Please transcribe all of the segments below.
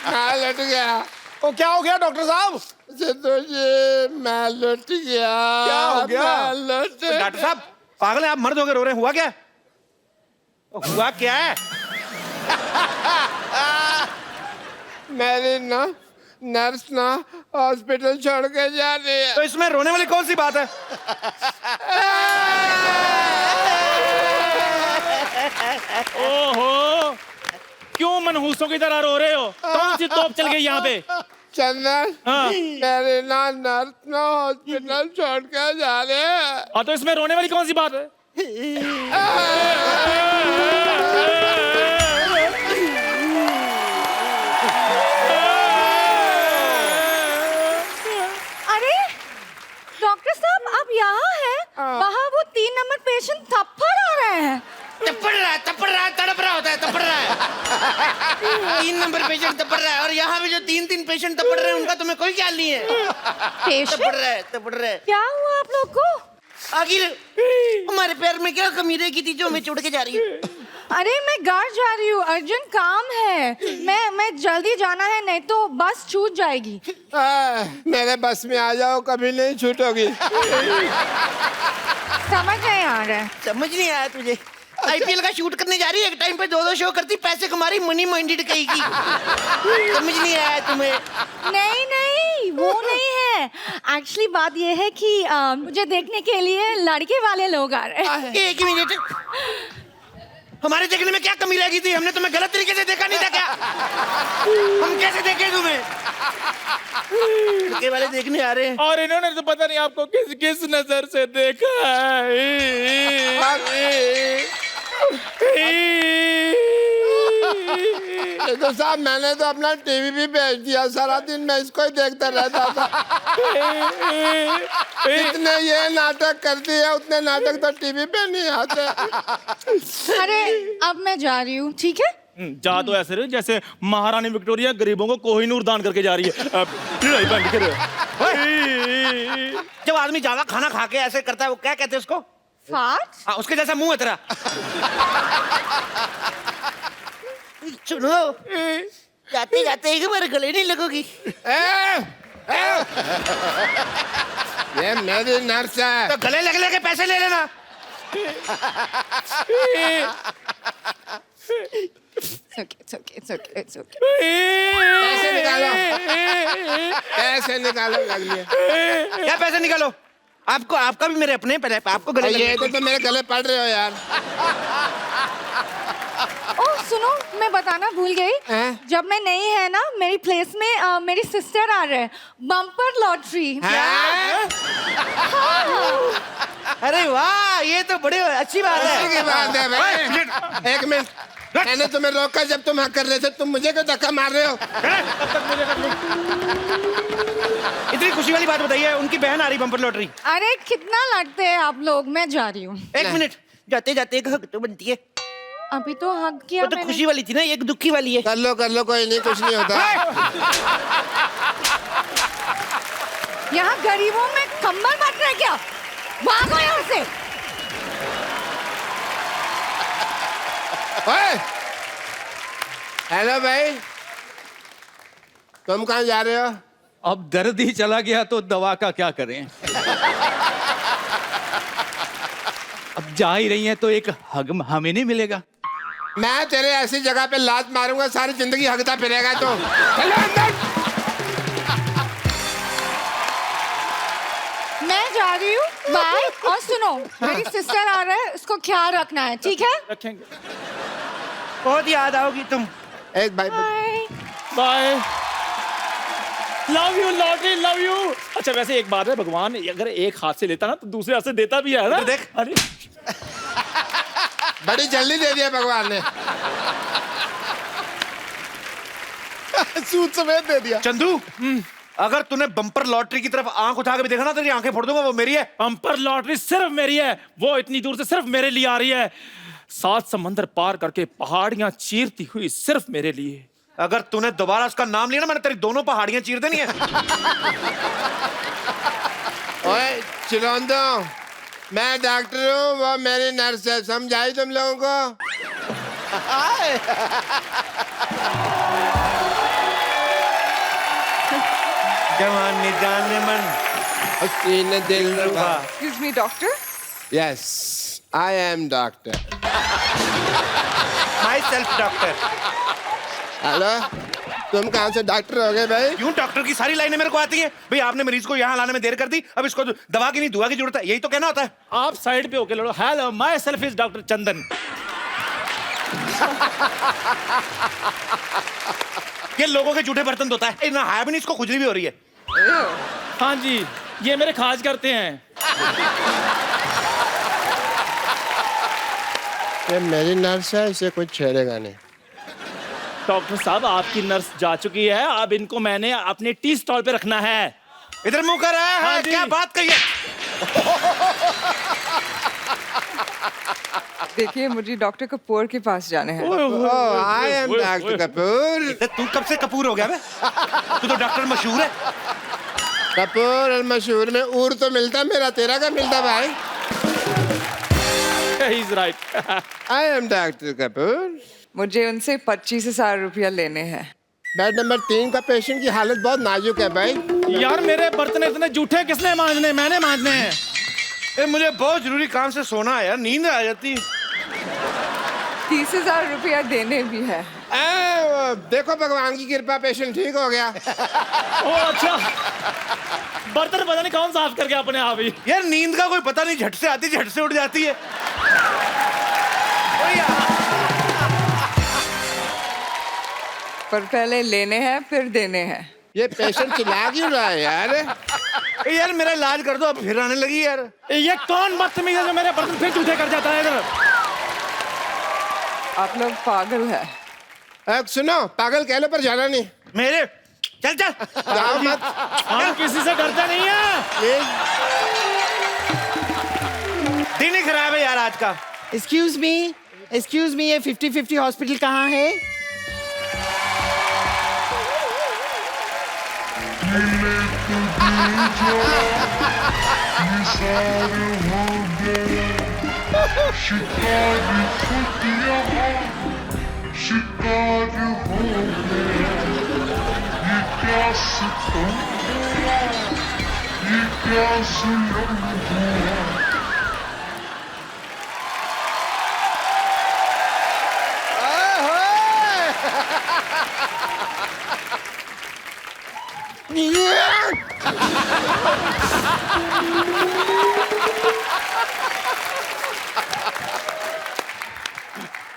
मैं लट गया। तो क्या हो गया डॉक्टर साहब? सिद्धू जी मैं लट गया। क्या हो गया? डॉक्टर साहब पागल है आप, मर्द होकर रो रहे हैं, हुआ क्या? हुआ क्या है? मेरी ना नर्स ना हॉस्पिटल छोड़ के जा रही है। तो इसमें रोने वाली कौन सी बात है? ओहो, क्यों मनहूसों की तरह रो रहे हो? कौन सी तोप चल गई यहाँ पे? चंदन हाँ। मेरी ना नर्स ना हॉस्पिटल छोड़ के जा रहे हैं। हाँ, तो इसमें रोने वाली कौन सी बात है? अरे डॉक्टर साहब आप यहाँ हैं? वहाँ वो 3 नंबर पेशेंट थप्पड़ आ रहे हैं। तपड़ रहा है, तड़प रहा होता है, तपड़ रहा है। 3 नंबर पेशेंट तपड़ रहा है, और यहाँ पे जो 3 पेशेंट तपड़ रहे हैं उनका तुम्हें कोई ख्याल नहीं है। पेशेंट? तपड़ रहा है। क्या हुआ आप लोग को? आखिर हमारे पैर में क्या कमी रह गई थी जो हमें छोड़ के जा रही है? अरे मैं घर जा रही हूँ, अर्जेंट काम है। मैं जल्दी जाना है, नहीं तो बस छूट जाएगी। मेरे बस में आ जाओ, कभी नहीं छूटोगी। समझ नहीं आ रहा है। समझ नहीं आया तुझे? आईपीएल का शूट करने जा रही है, एक टाइम पे 2 शो करती, पैसे कमा रही, मनी माइंडेड कहेगी। समझ नहीं आया तुम्हें? नहीं नहीं वो नहीं है। एक्चुअली बात ये है कि मुझे देखने के लिए लड़के वाले लोग आ रहे हैं। एक मिनट, हमारे देखने में क्या कमी रह गई थी? हमने तुम्हें गलत तरीके से देखा नहीं था क्या? हम कैसे देखे तुम्हें? लड़के वाले देखने आ रहे हैं। और इन्होंने तो पता नहीं आपको किस किस नजर से देखा तो साहब मैंने तो अपना टीवी भी बेच दिया, सारा दिन मैं इसको ही देखता रहता था। इतने ये नाटक करती है, उतने नाटक तो टीवी पे नहीं आते। अरे अब मैं जा रही हूँ, ठीक है? जा तो ऐसे रहे जैसे महारानी विक्टोरिया गरीबों को कोहिनूर दान करके जा रही है। लड़ाई बंद करो। जब आदमी ज्यादा खाना खा के ऐसे करता है, वो क्या कहते हैं उसको? फाट? हाँ, उसके जैसा मुंह है तेरा। सुनो, जाते जाते एक बार गले नहीं लगोगी? ये मेरी नर्स है। तो गले लग के पैसे ले लेना। It's okay. पैसे निकालो, पैसे निकालो, लग लिए। क्या पैसे निकालो? आपका भी मेरे अपने पैसे, आपको गले लग ये तो मेरे गले पड़ रहे हो यार। ओह सुनो, मैं बताना भूल गई। जब मैं नहीं है ना, मेरी प्लेस में मेरी सिस्टर आ रहे हैं। Bumper lottery. अरे वाह, ये तो बड़ी अच्छी बात है। की बात है भाई। एक मिनट, मैंने तुम्हें रोका जब तुम हाँ कर रहे थे, तुम मुझे क्यों धक्का मार रहे हो? इतनी खुशी वाली बात बताइए, उनकी बहन आ रही बम्पर लॉटरी। अरे कितना लड़ते हैं आप लोग, मैं जा रही हूँ। एक मिनट, जाते जाते एक हक तो बनती है। अभी तो हक किया वो तो मैंने। खुशी वाली थी ना, एक दुखी वाली है। कर लो, कोई नहीं, कुछ नहीं होता। यहाँ गरीबों में कंबल बांट रहे क्या? भागो यहाँ से। हेलो भाई, तुम कहाँ जा रहे हो? अब दर्द ही चला गया तो दवा का क्या करें। अब जा ही रही हैं तो एक हग हमें नहीं मिलेगा? मैं तेरे ऐसी जगह पे लात मारूंगा, सारी जिंदगी हगता फिरेगा। तो चलो अंदर। मैं जा रही हूँ, बाय। और सुनो, मेरी सिस्टर आ रहा है, उसको ख्याल रखना है, ठीक है? रखेंगे। बहुत याद आओगी तुम। एक भाई, bye. Bye. Love you lottery, love you. अच्छा वैसे एक बात है, भगवान अगर एक हाथ से लेता ना तो दूसरे हाथ से देता भी है ना। देख। अरे बड़ी जल्दी दे दिया भगवान ने। सूद समेत दे दिया। चंदू, अगर तूने बम्पर लॉटरी की तरफ आंख उठा के भी देखा ना, तेरी आंखें फोड़ दूंगा। वो मेरी है। बम्पर लॉटरी सिर्फ मेरी है, वो इतनी दूर से सिर्फ मेरे लिए आ रही है। 7 समंदर पार करके पहाड़ियां चीरती हुई सिर्फ मेरे लिए। अगर तूने दोबारा उसका नाम लिया ना, मैंने तेरी दोनों पहाड़ियां चीर देनी है। ओए चिरौंदो, मैं डॉक्टर हूँ, वो मेरी नर्स है। समझाई तुम लोगों को? जवान ने जान ने मन हसीन दिल रुबा। Excuse me, doctor. Yes, I am doctor. My self doctor. Hello, तुम कहाँ से डॉक्टर हो गए भाई? क्यों डॉक्टर की सारी लाइनें मेरे को आती हैं? भाई आपने मरीज को यहाँ लाने में देर कर दी, अब इसको दवा की नहीं दुआ की जरूरत है, यही तो कहना होता है। आप साइड पे होके लड़ो। Hello, myself is doctor Chandan. ये लोगों के जूठे बर्तन धोता है। ना है भी नहीं, इसको खुजली भी हो रही है। हाँ जी, ये मेरे खाज करते हैं। ये मेरी नर्स है, इसे कुछ छेड़ेगा नहीं। डॉक्टर साहब, आपकी नर्स जा चुकी है, अब इनको मैंने अपने टी स्टॉल पे रखना है। इधर मुंह कर रहा है। हाँ जी। क्या बात कही है? देखिए, मुझे डॉक्टर कपूर के पास जाना है। Oh, I am Dr. Kapoor. तू कब से कपूर हो गया बे? तू तो डॉक्टर मशहूर है। कपूर और मशहूर में ऊर तो मिलता, मेरा तेरा का मिलता भाई। He's right. I am Dr. Kapoor. मुझे उनसे 25,000 रुपया लेने हैं। बेड नंबर 3 का पेशेंट की हालत बहुत नाजुक है भाई। यार, मेरे बर्तन इतने जूठे किसने मांजने? मैंने मांजने हैं। मुझे बहुत जरूरी काम से सोना है यार, नींद आ जाती। 30,000 रुपया देने भी है। देखो भगवान की कृपा, पेशेंट ठीक हो गया। ओ अच्छा, बर्तन पता नहीं कौन साफ करके अपने आप ही। यार नींद का कोई पता नहीं, झट से आती झट से उठ जाती है। पर पहले लेने हैं फिर देने हैं। ये पेशेंट चिल्ला क्यों रहा है यार? यार मेरा इलाज कर दो, अब फिर आने लगी यार। ये कौन बदतमीज है जो मेरे बर्तन फिर जूठे कर जाता है? इधर आप लोग पागल है। सुनो, पागल कह लो पर जाना नहीं। मेरे चल चल जाओ मत। हम किसी से डरते नहीं है। दिन ही खराब है यार आज का। एक्सक्यूज मी, ये 50-50 हॉस्पिटल कहाँ है? शिकार हो गया, ये क्या सितम हुआ, ये क्या जुल्म हुआ।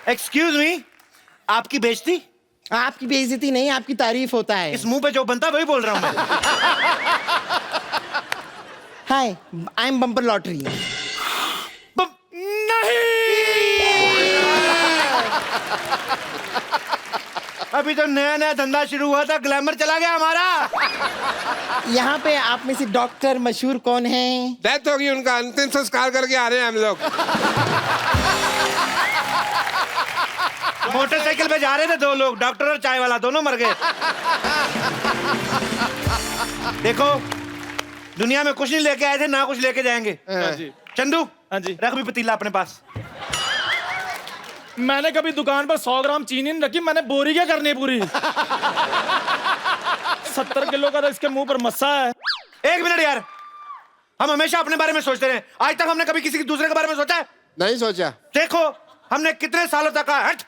एक्सक्यूज मी, आपकी बेइज्जती? आपकी बेइज्जती नहीं, आपकी तारीफ होता है। इस मुंह पे जो बनता है वही बोल रहा हूँ मैं। हाय, आई एम बम्पर लॉटरी। अभी तो नया नया धंधा शुरू हुआ था, ग्लैमर चला गया हमारा। यहाँ पे आप में से डॉक्टर मशहूर कौन है? डेथ होगी उनका, अंतिम संस्कार करके आ रहे हैं हम लोग। मोटरसाइकिल पे जा रहे थे दो लोग, डॉक्टर और चाय वाला, दोनों मर गए। देखो, दुनिया में कुछ नहीं लेके आए थे, ना कुछ लेके जाएंगे। हाँ जी। चंदू, हाँ जी। रख भी पतीला अपने पास। मैंने कभी दुकान पर 100 ग्राम चीनी नहीं रखी, मैंने बोरी क्या करनी है पूरी। 70 किलो का तो इसके मुंह पर मस्सा है। एक मिनट यार, हम हमेशा अपने बारे में सोचते रहे, आज तक हमने कभी किसी के दूसरे के बारे में सोचा है? नहीं सोचा। देखो, हमने कितने सालों तक हट,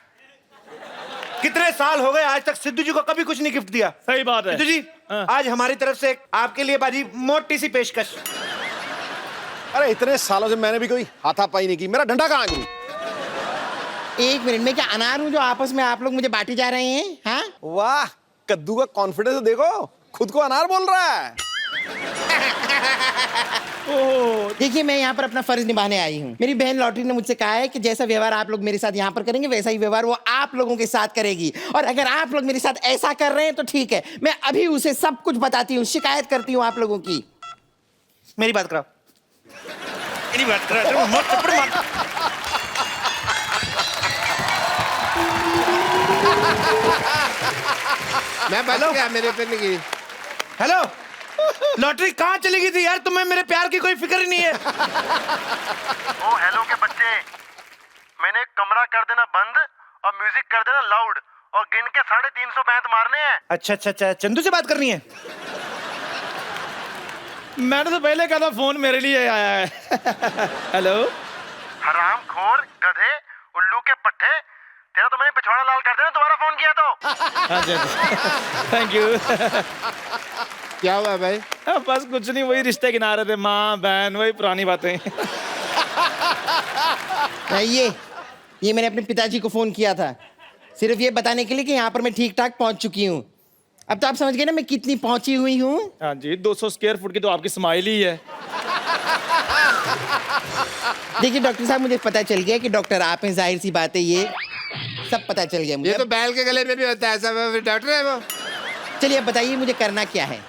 कितने साल हो गए, आज तक सिद्धू जी को कभी कुछ नहीं गिफ्ट दिया। सही बात है। सिद्धू जी, हाँ। आज हमारी तरफ से आपके लिए बाजी मोटी सी पेशकश। अरे इतने सालों से मैंने भी कोई हाथापाई नहीं की, मेरा डंडा कहाँ है गुरु? एक मिनट में क्या अनार हूँ जो आपस में आप लोग मुझे बांटे जा रहे हैं? हाँ, वाह, कद्दू का कॉन्फिडेंस देखो, खुद को अनार बोल रहा है। देखिए, मैं यहाँ पर अपना फर्ज निभाने आई हूँ। मेरी बहन लॉटरी ने मुझसे कहा है कि जैसा व्यवहार आप लोग मेरे साथ यहाँ पर करेंगे, वैसा ही व्यवहार वो आप लोगों के साथ करेगी। और अगर आप लोग मेरे साथ ऐसा कर रहे हैं तो ठीक है, मैं अभी उसे सब कुछ बताती हूँ, शिकायत करती हूँ आप लोगों की। मेरी बात कराओ, मेरी बात कराओ। मत थप्पड़ मार। मैं बच गया, मेरे पे नहीं गिरी। हेलो, लॉटरी कहाँ चली गई थी यार? तुम्हें मेरे प्यार की कोई फिक्र ही नहीं है। ओ हेलो के बच्चे, मैंने कमरा कर देना बंद और म्यूजिक कर देना लाउड और गिन के 350 बैंत मारने हैं। अच्छा अच्छा अच्छा, चंदू से बात करनी है? मैंने तो पहले कहा था फोन मेरे लिए आया है। हेलो। हरामखोर, गधे, उल्लू के पट्टे, तेरा तो मैंने पिछवाड़ा लाल कर देना दोबारा फोन किया तो। Thank you. क्या हुआ भाई? बस कुछ नहीं, वही रिश्ते गिना रहे थे, माँ बहन, वही पुरानी बातें। ये मैंने अपने पिताजी को फोन किया था सिर्फ ये बताने के लिए कि यहाँ पर मैं ठीक ठाक पहुंच चुकी हूँ। अब तो आप समझ गए ना मैं कितनी पहुंची हुई हूँ। हाँ जी, 200 स्क्वायर फुट की तो आपकी स्माइल ही है। देखिए डॉक्टर साहब, मुझे पता चल गया कि डॉक्टर आप हैं, जाहिर सी बात है, ये सब पता चल गया मुझे। ये तो बैल के गले में भी होता है ऐसा, वो डॉक्टर है वो। चलिए अब बताइए मुझे करना क्या है।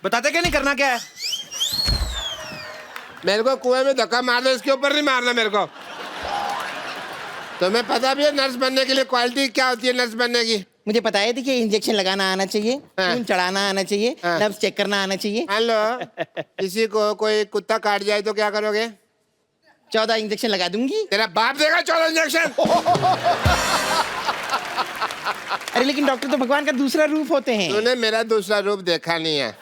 बताते क्या नहीं करना क्या है? मेरे को कुएं में धक्का मार दो, इसके ऊपर नहीं मारना मेरे को। तुम्हें पता भी है नर्स बनने के लिए क्वालिटी क्या होती है नर्स बनने की? मुझे पता है देखिए, इंजेक्शन लगाना आना चाहिए, खून चढ़ाना आना चाहिए, नर्व्स चेक करना आना चाहिए। हेलो, किसी को कोई कुत्ता काट जाए तो क्या करोगे? 14 इंजेक्शन लगा दूंगी। तेरा बाप देगा 14 इंजेक्शन। अरे लेकिन डॉक्टर तो भगवान का दूसरा रूप होते हैं। तूने मेरा दूसरा रूप देखा नहीं है।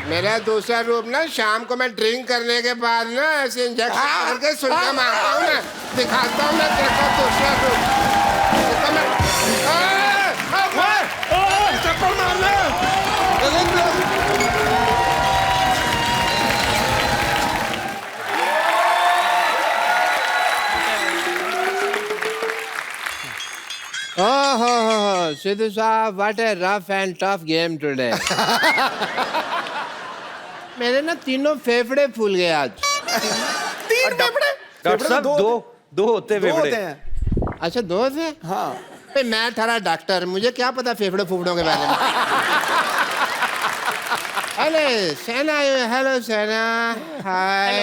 मेरा दूसरा रूप ना, शाम को मैं ड्रिंक करने के बाद ना ऐसे इंजेक्शन करके सुइयां मारता हूँ ना, दिखाता हूँ मैं तेरे को दूसरा रूप। चप्पल मारना। Oh, Sidhu साहब, what a rough and tough game today. मेरे ना तीनों फेफड़े फूल गए आज। तीन फेफड़े? डॉक्टर साहब दो होते हैं फेफड़े। अच्छा, 2 थे? हाँ। भाई मैं थारा डॉक्टर, मुझे क्या पता फेफड़े फूफड़ों के बारे में। हेलो सेना, हेलो सेना, हाय।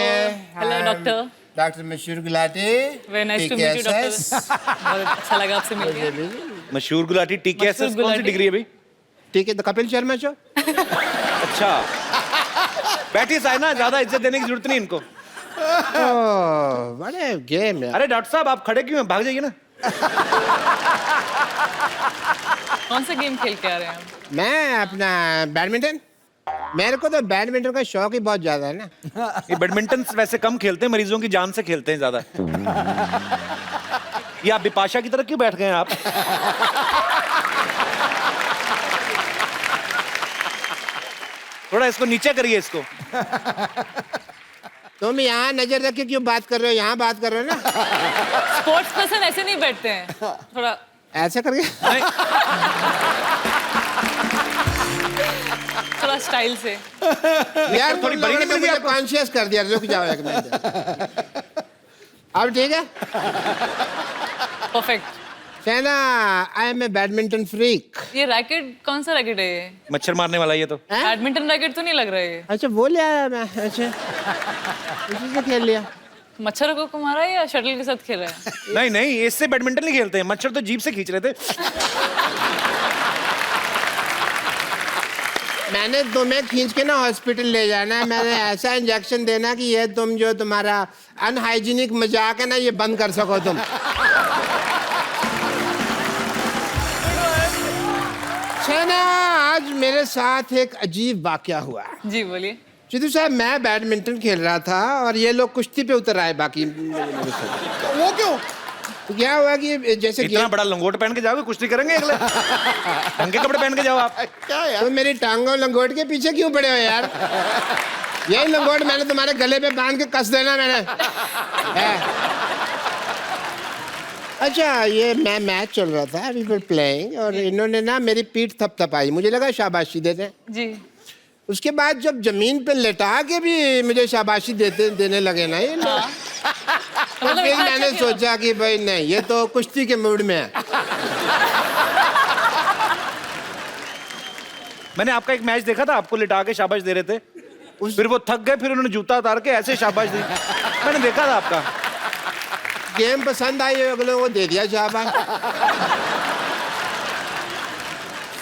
Hello doctor. डॉक्टर मशहूर Gulati. Very nice to meet you doctor. बहुत अच्छा लगा आपसे मिलकर। मशहूर गुलाटी टीकेएसएस कौन सी डिग्री है भाई? ठीक है, तो कपिल शर्मा शो। अच्छा, बैठिए साइना, ज्यादा इज्जत देने की जरूरत नहीं इनको। बड़े गेम है। अरे डॉक्टर साहब आप खड़े क्यों हैं? भाग जाइए ना। कौन सा गेम खेल के आ रहे हैं आप? मैं अपना बैडमिंटन, मेरे को तो बैडमिंटन का शौक ही बहुत ज्यादा है ना। ये बैडमिंटन वैसे कम खेलते हैं, मरीजों की जान से खेलते हैं ज्यादा। ये आप बिपाशा की तरह क्यों बैठ गए हैं आप? थोड़ा इसको नीचे करिए इसको। तुम यहाँ नजर रख के क्यों बात कर रहे हो? यहाँ बात कर रहे हो ना। स्पोर्ट्स पर्सन ऐसे नहीं बैठते हैं, थोड़ा ऐसे करके। थोड़ा स्टाइल से। यार थोड़ी बड़ी ने मुझे कॉन्शियस कर दिया। रुक जाओ एक मिनट। अब ठीक है? Perfect. Saina, I am a badminton freak. ये रैकेट कौन सा रैकेट है ये? मच्छर मारने वाला ये तो। बैडमिंटन रैकेट तो नहीं लग रहा है ये। अच्छा, वो ले आया मैं। अच्छा, इसी से खेल लिया। मच्छर को मारा है या शटल के साथ खेल रहा है? नहीं नहीं, इससे बैडमिंटन नहीं खेलते हैं, मच्छर तो जीभ से खींच रहे थे। मैंने तुम्हें खींच के ना हॉस्पिटल ले जाना है। मैंने ऐसा इंजेक्शन देना कि ये तुम जो तुम्हारा अनहाइजीनिक मजाक है ना, ये बंद कर सको तुम। सेना, आज मेरे साथ एक अजीब वाकया हुआ। जी बोलिए। सिद्धू साहब, मैं बैडमिंटन खेल रहा था और ये लोग कुश्ती पे उतर आए बाकी। वो क्यों? तो क्या हुआ कि जैसे इतना बड़ा लंगोट पहन के जाओगे, कुश्ती करेंगे अगले? ढंग के कपड़े पहन के जाओ आप। क्या यार, तो मेरी टांगों लंगोट के पीछे क्यों पड़े हो यार? यही लंगोट मैंने तुम्हारे गले पे बांध के कस देना मैंने है। अच्छा, ये मैं मैच चल रहा था, वी वर प्लेइंग, और इन्होंने ना मेरी पीठ थपथपाई। मुझे लगा शाबाशी देते हैं। जी। उसके बाद जब जमीन पे लेटा के भी मुझे शाबाशी देने लगे ना ये लोग। तो फिर मैंने सोचा कि भाई नहीं, ये तो कुश्ती के मूड में है। मैंने आपका एक मैच देखा था, आपको लिटा के शाबाश दे रहे थे, फिर वो थक गए, फिर उन्होंने जूता उतार के ऐसे शाबाश दी। मैंने देखा था आपका। गेम पसंद आई, अगले को दे दिया शाबाश।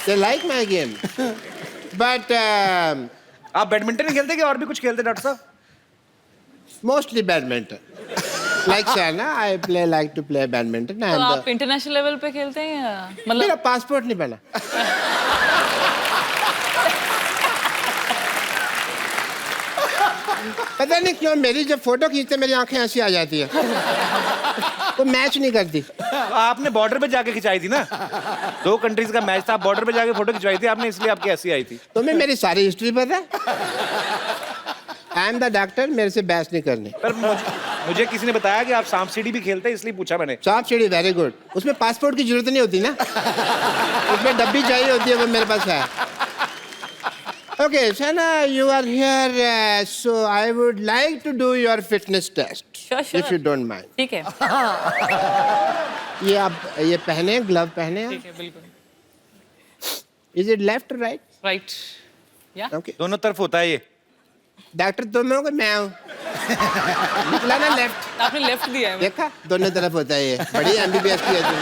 They like my game. But आप बैडमिंटन ही खेलते कि और भी कुछ खेलते डॉक्टर साहब? Mostly badminton. Like Shana, I like to play badminton. तो आप इंटरनेशनल लेवल पे खेलते हैं या मेरा मतलब पासपोर्ट नहीं बना. पता नहीं क्यों मेरी जब फोटो खींचते मेरी आंखें ऐसी आ जाती है. वो मैच नहीं करती. आपने बॉर्डर पे जाके खिंचाई थी ना, 2 कंट्रीज का मैच था, आप बॉर्डर पे जाके फोटो खिंचवाई थी आपने, इसलिए आपकी ऐसी आई थी. तुम्हें मेरी सारी हिस्ट्री पता है? आई एम द डॉक्टर, मेरे से बहस नहीं करनी. पर मुझे किसी ने बताया कि आप सांप सीढ़ी भी खेलते हैं, इसलिए पूछा मैंने. सांप सीढ़ी वेरी गुड. उसमें पासपोर्ट की जरूरत नहीं होती ना. उसमें डब्बी चाहिए होती है, वो मेरे पास है. Okay, Shana, you are here, so I would like to do your fitness test. Sure. If you don't mind. ठीक है. ये आप ये पहने, ग्लव पहने. ठीक है, बिल्कुल. Is it left or right? Right. या Okay. दोनों तरफ होता है ये. डॉक्टर तुम हो कि मैं हूँ? निकला ना लेफ्ट. आपने लेफ्ट दिया है. देखा, दोनों तरफ होता है ये. बड़ी MBBS की है तुम.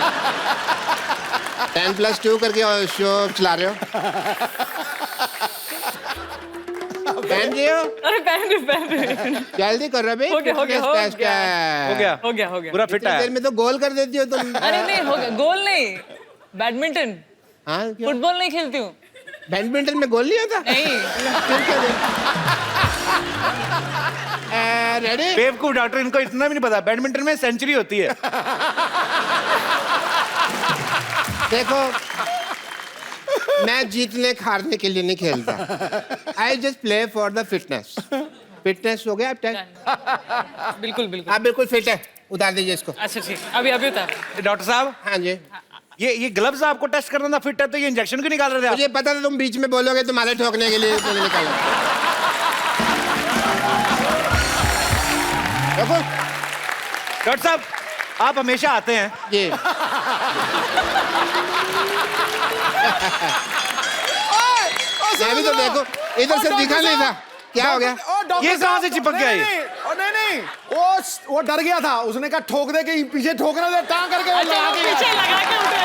10+2 करके शो चला रहे हो. पहन रहे हो? अरे पहन रहे. जल्दी कर रहे हो गया. हो गया. पूरा फिट इतनी है. देर में तो गोल कर देती हो तुम. अरे नहीं हो गया. गोल नहीं, बैडमिंटन. हाँ, क्यों? फुटबॉल नहीं खेलती हूँ. बैडमिंटन में गोल नहीं होता? नहीं. रेडी? बेवकूफ डॉक्टर, इनको इतना भी नहीं पता, बैडमिंटन में सेंचुरी होती है. देखो, मैं जीतने हारने के लिए नहीं खेलता. I just play for the fitness. Fitness हो गया अब तक? बिल्कुल बिल्कुल. आप बिल्कुल फिट है. उतार दीजिए इसको. अच्छा ठीक. अभी उतार. डॉक्टर साहब, हाँ जी. ये ग्लव्स आपको टेस्ट करना था फिट है, तो ये इंजेक्शन क्यों निकाल रहे थे आप? मुझे पता था तुम बीच में बोलोगे, तुम्हारे ठोकने के लिए मैंने निकाला. देखो डॉक्टर साहब, आप हमेशा आते हैं. जी. मैं भी तो देखो, इधर से दिखा नहीं था. क्या हो गया? ये कहाँ से चिपक गया ये? नहीं वो डर गया था. उसने कहा ठोक दे के पीछे ठोकना दे, टांग करके वो लगा के पीछे लगा के उठे.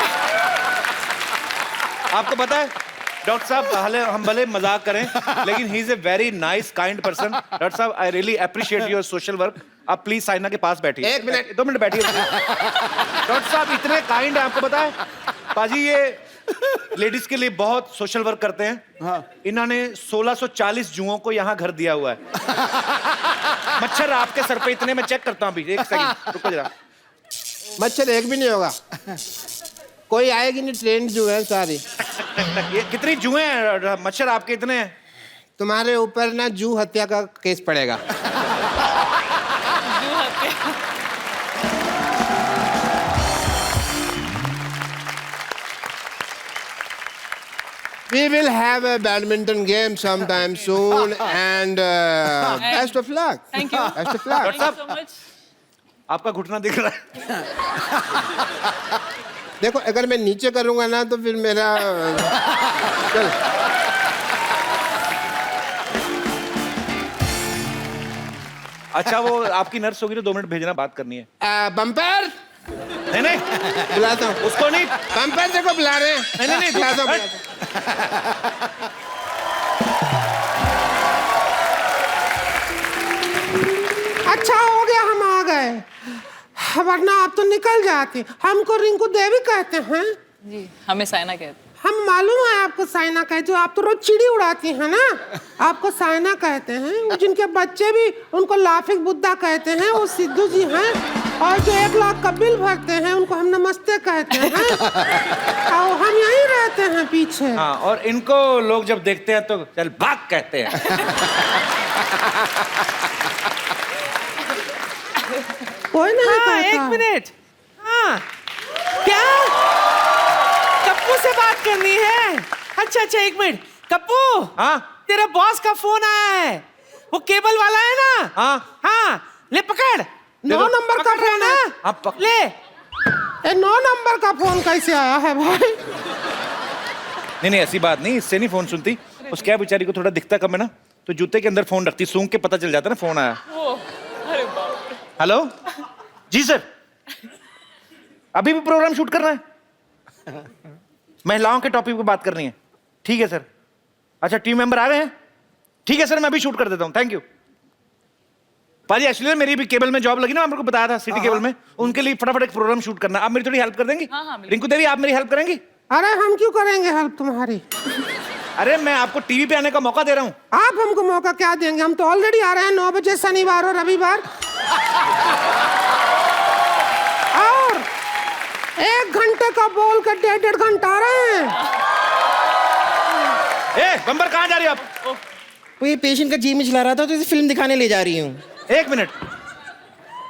आपको पता है डॉक्टर साहब, हम भले मजाक करें, लेकिन he is a very nice kind person. Doctor साहब, I really appreciate your social work. आप प्लीज साइना के पास बैठिए. 1 मिनट. 2 मिनट बैठिए. डॉक्टर साहब इतने काइंड है, आपको पता है पाजी ये लेडीज के लिए बहुत सोशल वर्क करते हैं. हाँ. इन्होंने 1640 जुओं को यहाँ घर दिया हुआ है. मच्छर आपके सर पे इतने, मैं चेक करता हूँ अभी. 1 सेकंड रुको जरा. मच्छर एक भी नहीं होगा. कोई आएगी नहीं. ट्रेन जो है सारी. ये कितनी जुएं हैं? मच्छर आपके इतने हैं. तुम्हारे ऊपर ना जू हत्या का केस पड़ेगा. We will have a badminton game sometime soon, and best of luck. Thank you. Best of luck. Thank you so much. आपका घुटना दिख रहा है. देखो, अगर मैं नीचे करूंगा ना तो फिर मेरा चल. अच्छा, वो आपकी नर्स होगी तो 2 मिनट भेजना, बात करनी है. बम्पर नहीं बुलाता हूँ. उसको नहीं. बम्पर देखो बुला रहे हैं. नहीं बुलाता हूँ. अच्छा हो गया हम आ गए, वरना आप तो निकल जाते. हमको रिंकू देवी कहते हैं. जी, हमें साइना कहते. हम मालूम है आपको साइना कहते हो. आप तो रोज चिड़ी उड़ाती हैं ना. आपको साइना कहते हैं. जिनके बच्चे भी उनको लाफिंग बुद्धा कहते हैं, वो सिद्धू जी हैं. और जो 1 लाख का बिल भरते हैं उनको हम नमस्ते कहते हैं. और हम यहीं रहते हैं पीछे. हाँ, और इनको लोग जब देखते हैं तो चल भाग कहते हैं. कोई नहीं कहता. 1 मिनट. हाँ, क्या कप्पू से बात करनी है? अच्छा 1 मिनट. कप्पू, हाँ तेरा बॉस का फोन आया है. वो केबल वाला है ना? हाँ, ले पकड़. 9 नंबर का फोन है. ले. 9 नंबर का फोन कैसे आया है भाई? नहीं, ऐसी बात नहीं. इससे नहीं फोन सुनती. उस क्या बेचारी को थोड़ा दिखता कम है ना, तो जूते के अंदर फोन रखती, सूंघ के पता चल जाता ना फोन आया. अरे बाप. हेलो जी सर, अभी भी प्रोग्राम शूट कर रहे हैं? महिलाओं के टॉपिक पे बात करनी है. ठीक है सर. अच्छा टीम मेंबर आ गए हैं, ठीक है सर, मैं अभी शूट कर देता हूँ, थैंक यू। पाजी एक्चुअली मेरी भी केबल में जॉब लगी ना, आपको बताया था सिटी केबल में, उनके लिए फटाफट एक प्रोग्राम शूट करना, आप मेरी थोड़ी हेल्प कर देंगी? रिंकू देवी आप मेरी हेल्प करेंगी? अरे हम क्यों करेंगे हेल्प तुम्हारी? अरे मैं आपको टीवी पे आने का मौका दे रहा हूँ। आप हमको मौका क्या देंगे? हम तो ऑलरेडी आ रहे हैं 9 बजे शनिवार और रविवार, और 1 घंटे का बोल कर 1.5 घंटा आ रहे हैं। ए बम्बर कहाँ जा रही हो आप? वो ये पेशेंट का जी में चला रहा था तो इसे फिल्म दिखाने ले जा रही हूँ। 1 मिनट,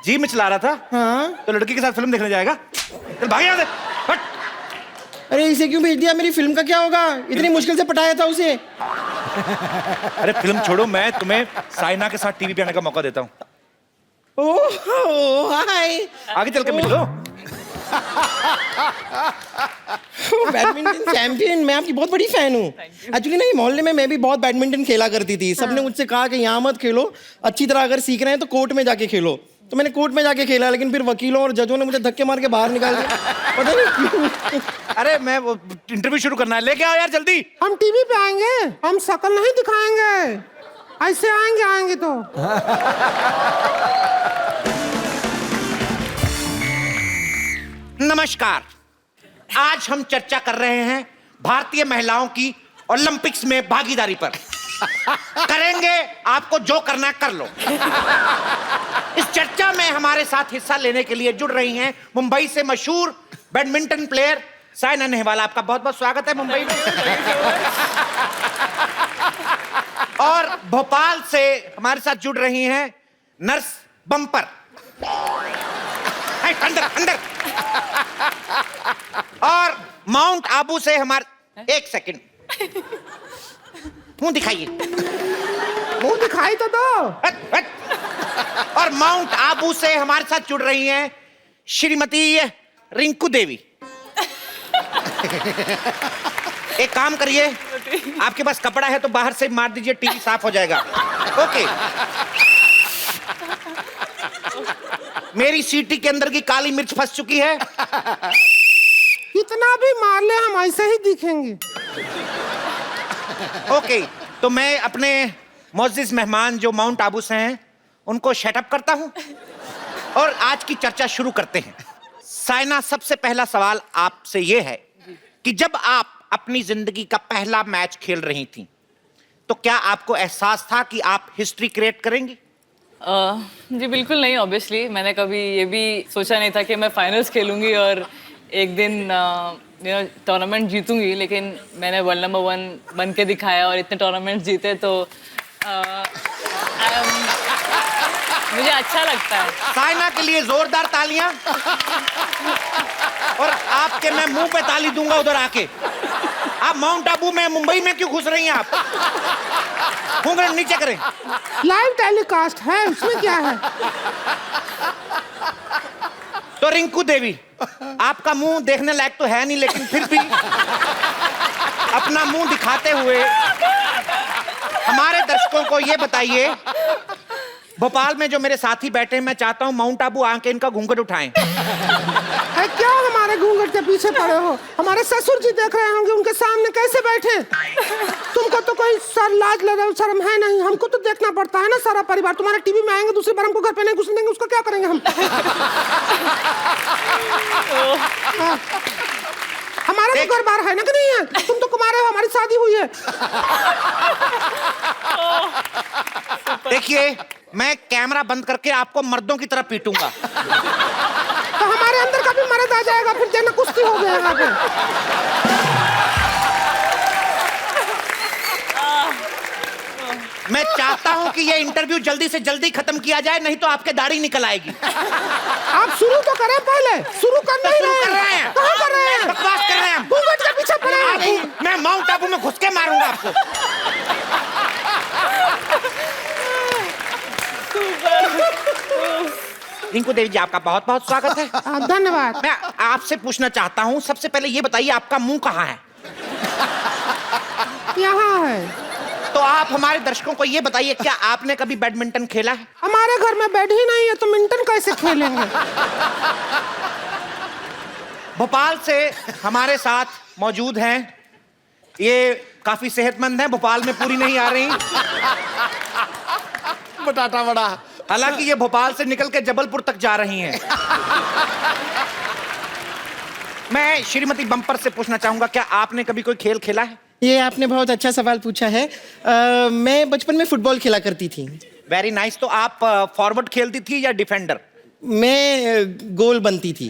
जी में चला रहा था? हाँ। तो लड़की के साथ फिल्म देखने जाएगा? चल भाग यहाँ से, हट। अरे इसे क्यों भेज दिया? मेरी फिल्म का क्या होगा? इतनी मुश्किल से पटाया था उसे। अरे फिल्म छोड़ो, मैं तुम्हें साइना के साथ टीवी पे आने का मौका देता हूँ। ओह हाय, आगे चल के मिल लो। बैडमिंटन चैंपियन, मैं आपकी बहुत बड़ी फैन हूँ। एक्चुअली ना, मोहल्ले में मैं भी बहुत बैडमिंटन खेला करती थी। सबने मुझसे कहा कि यहाँ मत खेलो, अच्छी तरह अगर सीख रहे हैं तो कोर्ट में जाके खेलो। तो मैंने कोर्ट में जाके खेला, लेकिन फिर वकीलों और जजों ने मुझे धक्के मार के बाहर निकाल दिया, पता नहीं क्यों। अरे मैं वो इंटरव्यू शुरू करना है, लेके आओ यार जल्दी। हम टीवी पे आएंगे, हम शक्ल नहीं दिखाएंगे, ऐसे आएंगे तो। नमस्कार, आज हम चर्चा कर रहे हैं भारतीय महिलाओं की ओलंपिक्स में भागीदारी पर। करेंगे, आपको जो करना है कर लो। इस चर्चा में हमारे साथ हिस्सा लेने के लिए जुड़ रही हैं मुंबई से मशहूर बैडमिंटन प्लेयर साइना नेहवाल। आपका बहुत बहुत स्वागत है मुंबई में। और भोपाल से हमारे साथ जुड़ रही हैं नर्स बम्पर। अंदर अंदर। और माउंट आबू से हमारे, 1 सेकंड, मुंह दिखाइए, मुंह दिखाई तो दो। और माउंट आबू से हमारे साथ जुड़ रही हैं श्रीमती रिंकू देवी। एक काम करिए, आपके पास कपड़ा है तो बाहर से मार दीजिए, टीवी साफ हो जाएगा। ओके। मेरी सीटी के अंदर की काली मिर्च फंस चुकी है। इतना भी मार ले हम ऐसे ही दिखेंगे। ओके, तो मैं अपने मोअज़्ज़िज़ मेहमान जो माउंट आबू से हैं उनको शटअप करता हूं और आज की चर्चा शुरू करते हैं। साइना, सबसे पहला सवाल आपसे ये है कि जब आप अपनी जिंदगी का पहला मैच खेल रही थी तो क्या आपको एहसास था कि आप हिस्ट्री क्रिएट करेंगी? जी बिल्कुल नहीं, ऑब्वियसली मैंने कभी ये भी सोचा नहीं था कि मैं फाइनल्स खेलूंगी और एक दिन टूर्नामेंट जीतूंगी, लेकिन मैंने वर्ल्ड नंबर 1 बन के दिखाया और इतने टूर्नामेंट जीते, तो मुझे अच्छा लगता है। साइना के लिए जोरदार तालियां। और आपके मैं मुंह पे ताली दूंगा उधर आके। आप माउंट आबू में, मुंबई में क्यों घुस रही हैं आप? घूंघट नीचे करें। लाइव टेलीकास्ट है, उसमें क्या है? तो रिंकू देवी, आपका मुंह देखने लायक तो है नहीं, लेकिन फिर भी अपना मुंह दिखाते हुए हमारे दर्शकों को ये बताइए, भोपाल में जो मेरे साथी बैठे हैं, मैं चाहता हूं माउंट आबू आके इनका घूंघट उठाएं। है क्या हमारे घूंघट के पीछे पड़े हो? हमारे ससुर जी देख रहे होंगे, उनके सामने कैसे बैठे? तुमको तो कोई लाज शर्म है नहीं, हमको तो देखना पड़ता है ना सारा परिवार। तुम्हारे टीवी में आएंगे, दूसरी बार हमको घर पे नहीं घुसने देंगे, उसको क्या करेंगे हम? हमारा तो घर बार है ना कि नहीं है? तुम तो कुमारे हो, हमारी शादी हुई है। देखिए, मैं कैमरा बंद करके आपको मर्दों की तरह पीटूंगा। तो हमारे अंदर का भी मर्द आ जाएगा, फिर देना कुश्ती हो गया यहाँ पे। मैं चाहता हूं कि ये इंटरव्यू जल्दी से जल्दी खत्म किया जाए, नहीं तो आपके दाढ़ी निकल आएगी। आप शुरू तो करें पहले। शुरू कर नहीं रहे हैं। कहाँ कर रहे हैं? बकवास कर रहे हैं। घूंघट के पीछे पड़े हैं। मैं माउंट आबू में घुस के मारूंगा आपको। रिंकू देवी जी, आपका बहुत बहुत स्वागत है। धन्यवाद। मैं आपसे पूछना चाहता हूँ, सबसे पहले ये बताइए आपका मुंह कहाँ है? यहाँ है। तो आप हमारे दर्शकों को ये बताइए, क्या आपने कभी बैडमिंटन खेला है? हमारे घर में बेड ही नहीं है तो मिंटन कैसे खेलेंगे? भोपाल से हमारे साथ मौजूद हैं ये काफी सेहतमंद हैं, भोपाल में पूरी नहीं आ रही। बटाटा बड़ा। हालांकि ये भोपाल से निकल के जबलपुर तक जा रही हैं। मैं श्रीमती बम्पर से पूछना चाहूंगा, क्या आपने कभी कोई खेल खेला है? ये आपने बहुत अच्छा सवाल पूछा है। मैं बचपन में फुटबॉल खेला करती थी। Very nice. तो आप फॉरवर्ड खेलती थी या डिफेंडर? मैं गोल बनती थी।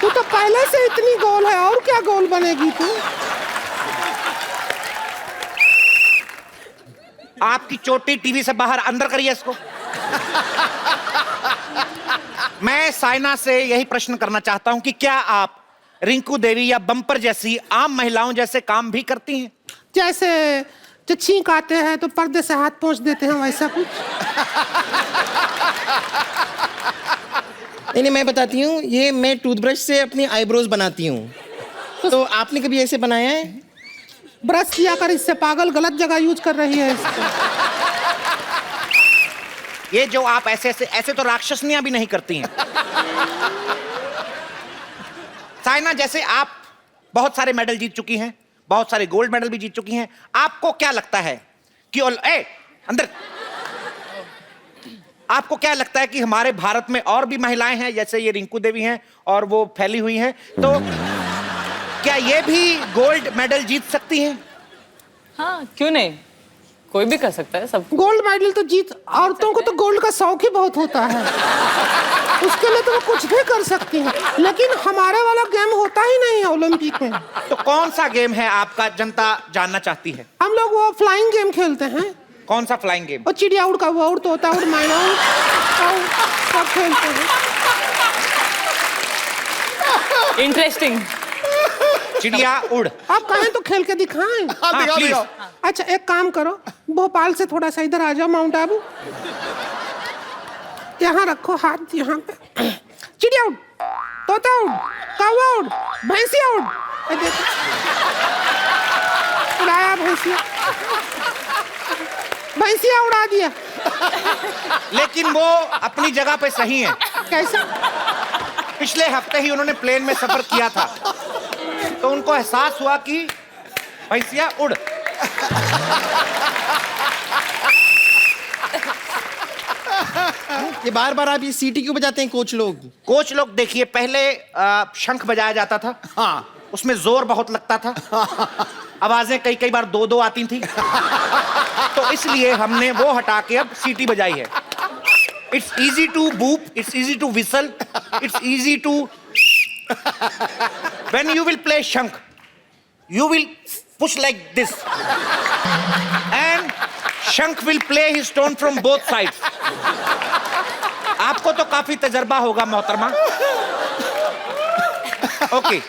तू तो पहले से इतनी गोल है, और क्या गोल बनेगी तू? आपकी चोटी टीवी से बाहर, अंदर करिए इसको। मैं साइना से यही प्रश्न करना चाहता हूं कि क्या आप रिंकू देवी या बम्पर जैसी आम महिलाओं जैसे काम भी करती हैं? जैसे जो छींक आते हैं तो पर्दे से हाथ पोंछ देते हैं, वैसा कुछ? नहीं, मैं बताती हूँ, ये मैं टूथब्रश से अपनी आईब्रोज बनाती हूँ। तो आपने कभी ऐसे बनाया है? ब्रश किया कर, इससे पागल गलत जगह यूज कर रही है इसको। ये जो आप ऐसे तो राक्षसनियां भी नहीं करती हैं। साइना, जैसे आप बहुत सारे मेडल जीत चुकी हैं, बहुत सारे गोल्ड मेडल भी जीत चुकी हैं, आपको क्या लगता है कि अंदर आपको क्या लगता है कि हमारे भारत में और भी महिलाएं हैं जैसे ये रिंकू देवी हैं और वो फैली हुई हैं, तो क्या ये भी गोल्ड मेडल जीत सकती हैं? हाँ, क्यों नहीं, कोई भी कर सकता है। सब गोल्ड मेडल तो जीत, औरतों को तो गोल्ड का शौक ही बहुत होता है, उसके लिए तो वो कुछ भी कर सकती हैं। लेकिन हमारे वाला गेम होता ही नहीं है ओलंपिक में। तो कौन सा गेम है आपका, जनता जानना चाहती है? हम लोग वो फ्लाइंग गेम खेलते हैं। कौन सा फ्लाइंग गेम? वो चिड़िया उड़, कौवा उड़, तोता उड़, मैना उड़, सब खेलते हैं। इंटरेस्टिंग। चिड़िया उड़, आप कहें तो खेल के दिखाएं। हाँ, प्लीज। अच्छा, एक काम करो, भोपाल से थोड़ा सा इधर आ जाओ, माउंट आबू। यहाँ रखो हाथ, यहाँ पे। चिड़िया उड़, तोता उड़, कौवा उड़, भैंसिया उड़। देखो, उड़ाया भैंसिया, भैंसिया उड़ा दिया। लेकिन वो अपनी जगह पे सही है। कैसे? पिछले हफ्ते ही उन्होंने प्लेन में सफर किया था, तो उनको एहसास हुआ कि भैंसिया उड़। ये बार बार आप ये सीटी क्यों बजाते हैं कोच लोग? कोच लोग, देखिए, पहले शंख बजाया जाता था। हाँ, उसमें जोर बहुत लगता था, आवाजें कई बार दो आती थी, तो इसलिए हमने वो हटा के अब सीटी बजाई है। It's easy to boop, it's easy to whistle, it's easy to. When you will play shankh, you will push like this and शंख will play his tone from both sides. आपको तो काफी तजर्बा होगा मोहतरमा। ओके,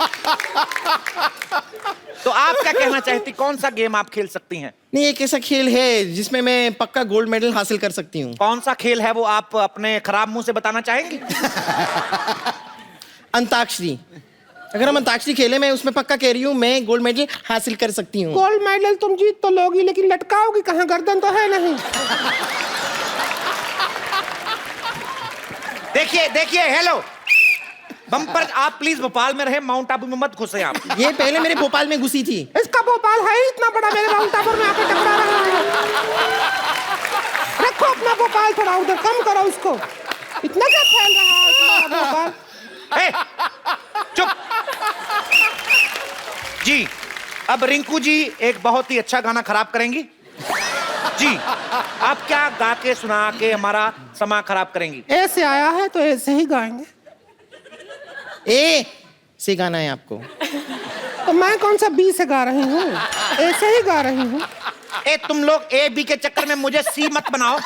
तो आप क्या कहना चाहती, कौन सा गेम आप खेल सकती हैं? नहीं, एक ऐसा खेल है जिसमें मैं पक्का गोल्ड मेडल हासिल कर सकती हूँ। कौन सा खेल है वो, आप अपने खराब मुंह से बताना चाहेंगे? अंताक्षरी। अगर हम अंताक्षरी खेले, मैं उसमें पक्का कह रही हूँ, मैं गोल्ड मेडल हासिल कर सकती हूँ। गोल्ड मेडल तुम जीत तो लोगी, लेकिन लटकाओगी कहाँ? गर्दन तो है नहीं। देखिए, हेलो बम्पर, आप प्लीज भोपाल में रहे, माउंट आबू में मत घुसे आप। ये पहले मेरे भोपाल में घुसी थी। इसका भोपाल है ही इतना बड़ा, मेरे माउंट आबू में आकर टकरा रहा है। रखो अपना भोपाल थोड़ा उधर, कम करो उसको। इतना क्या फैल रहा है तुम्हारा भोपाल? चुप जी। अब रिंकू जी एक बहुत ही अच्छा गाना खराब करेंगी जी। आप क्या गा के सुना के हमारा समा खराब करेंगी? ऐसे आया है तो ऐसे ही गाएंगे। ए से गाना है आपको? तो मैं कौन सा बी से गा रही हूँ, ऐसे ही गा रही हूँ। तुम लोग ए बी के चक्कर में मुझे सी मत बनाओ।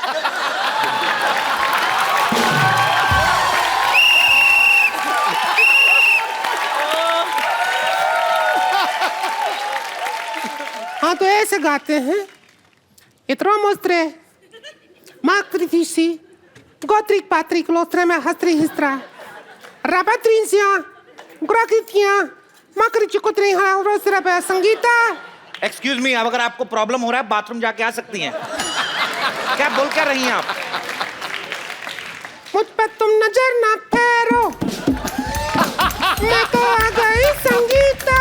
हाँ, तो ऐसे गाते हैं। इत्रो मोस्त्रे माक्रिफिसी गोत्रिक पात्रिक लोस्त्रे में हस्त्री हिस्त्रा रापात्रिंसिया ग्राकितिया माक्रिचिकोत्री हरा रोस्त्रा पे संगीता। एक्सक्यूज मी, अब अगर आपको प्रॉब्लम हो रहा है बाथरूम जाके आ सकती हैं। क्या बोल क्या रही हैं आप? मुझ पे तुम नजर ना फेरो, मैं तो आ गई संगीता।